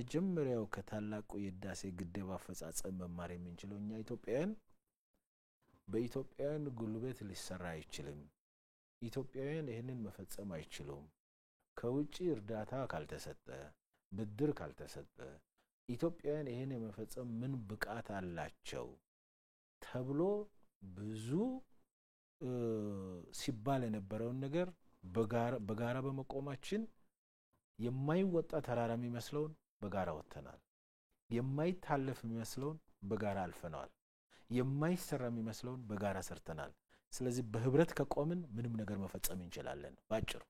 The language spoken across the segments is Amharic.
የመጀመሪያው ከታላቁ የህዳሴ ግድብ አፈጻጸም መማር የምንችለው እኛ ኢትዮጵያውያን በኢትዮጵያውያን ጉልበት ሊሰራ አይችልም ኢትዮጵያውያን ይሄንን መፈጸም አይችሉም ከውጪ እርዳታ ካልተሰጠ ብድር ካልተሰጠ ኢትዮጵያውያን ይሄን የመፈጸም ምን ብቃት አላቸው ተብሎ ብዙ ሲባል የነበረውን ነገር በጋራ በመቆማችን የማይወጣ ተራራ የሚመስለውን በጋራ ወጥተናል የማይታለፍ የሚመስለውን በጋራ አልፈናል የማይሰራ የሚመስለውን በጋራ ሰርተናል ስለዚህ በህብረት ከቆምን ምንም ነገር መፈጸም እንችላለን ባጭሩ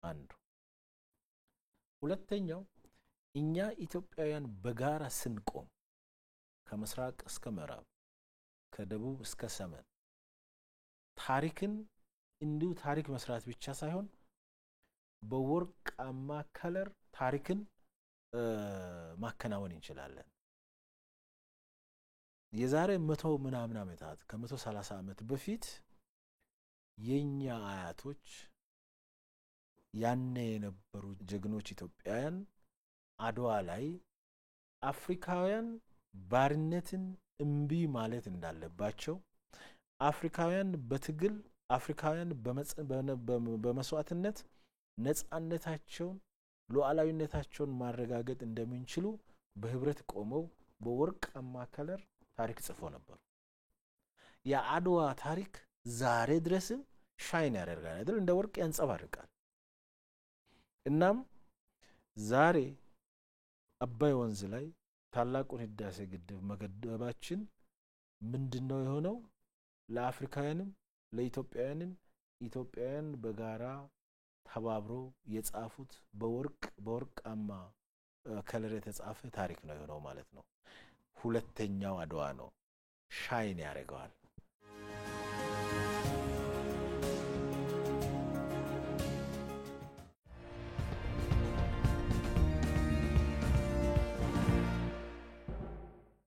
አንዱ ሁለተኛው እኛ ኢትዮጵያውያን በጋራ ስንቆም ከምስራቅ እስከ ምዕራብ ከደቡብ እስከ ሰሜን ታሪክን እንዲሁ ታሪክ መስራት ብቻ ሳይሆን በወርቃማ ከለር ታሪክን ማከናወን እንችላለን የዛሬ 100 ምናምን ዓመታት ከ130 ዓመት በፊት የኛ አያቶች ያኔ የነበሩ ጀግኖች ኢትዮጵያውያን አድዋ ላይ አፍሪካውያን ባርነትን እምቢ ማለት እንዳለባቸው አፍሪካውያን በትግል አፍሪካውያን በመስዋዕትነት ነፃነታቸውን ሉዓላዊነታቸውን ማረጋገጥ እንደሚችሉ በህብረት ቆመው በወርቃማ ከለር ታሪክ ጽፎ ነበር የአድዋ ታሪክ ዛሬ ድረስም ሻይን ያደርጋል አይደል እንደ ወርቅ ያንጸባርቃል እናም ዛሬ አባይ ወንዝ ላይ ታላቁን ህዳሴ ግድብ መገደባችን ምንድነው የሆነው ለአፍሪካውያንም ለኢትዮጵያውያንም ኢትዮጵያውያን በጋራ ተባብሮ የጻፉት በወርቃማ ከለር የተጻፈ ታሪክ ነው የሆነው ማለት ነው ሁለተኛው አድዋ ነው ሻይን ያደርጋል